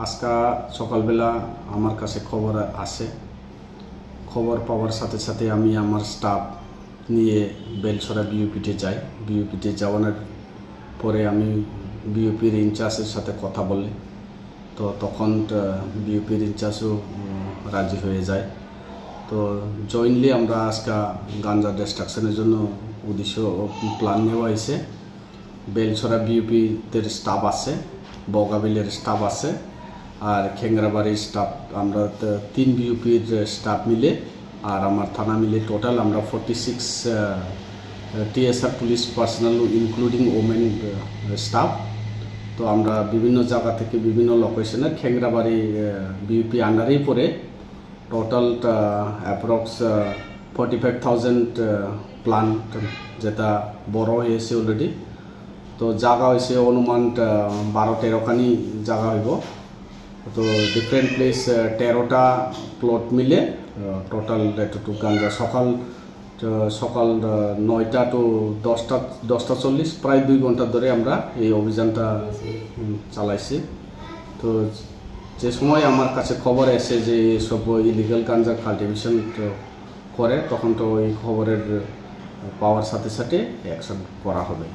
আজকে সকালবেলা আমার কাছে খবর আসে। খবর পাওয়ার সাথে সাথে আমি আমার স্টাফ নিয়ে বেলছড়া বিউপিতে যাই। বিউপিতে যাওয়ার পরে আমি বিউপির ইনচার্জের সাথে কথা বলি। তো তখন বিউপির ইনচার্জও রাজি হয়ে যায়। তো জয়েন্টলি আমরা আজকে গাঞ্জা ডিস্ট্রাকশনের জন্য উদ্দেশ্য প্ল্যান নেওয়া হয়েছে। বেলছড়া বিউপিদের স্টাফ আছে, বগাবিলের স্টাফ আছে, আর খেংরাবাড়ির স্টাফ। আমরা 3 বিউপির স্টাফ মিলে আর আমার থানা মিলে টোটাল আমরা 46 TSR police personnel including women staff. তো আমরা বিভিন্ন জায়গা থেকে বিভিন্ন লোকেশনে খেংরাবাড়ি বিউপি আন্ডারেই পড়ে টোটাল অ্যাপ্রক্স 45,000 প্লান্ট, যেটা বড় হয়েছে অলরেডি। তো জায়গা হয়েছে অনুমান 12-13খানি জায়গা হইব। তো ডিফারেন্ট প্লেস 13টা প্লট মিলে টোটাল এতটুকু গাঞ্জা সকাল 9টা টু 10টা 40 প্রায় 2 ঘন্টা ধরে আমরা এই অভিযানটা চালাইছি। তো যে সময় আমার কাছে খবর এসে যে সব ইলিগাল গাঞ্জা কাল্টিভেশন করে, তখন তো ওই খবরের পাওয়ার সাথে সাথে অ্যাকশন করা হবে।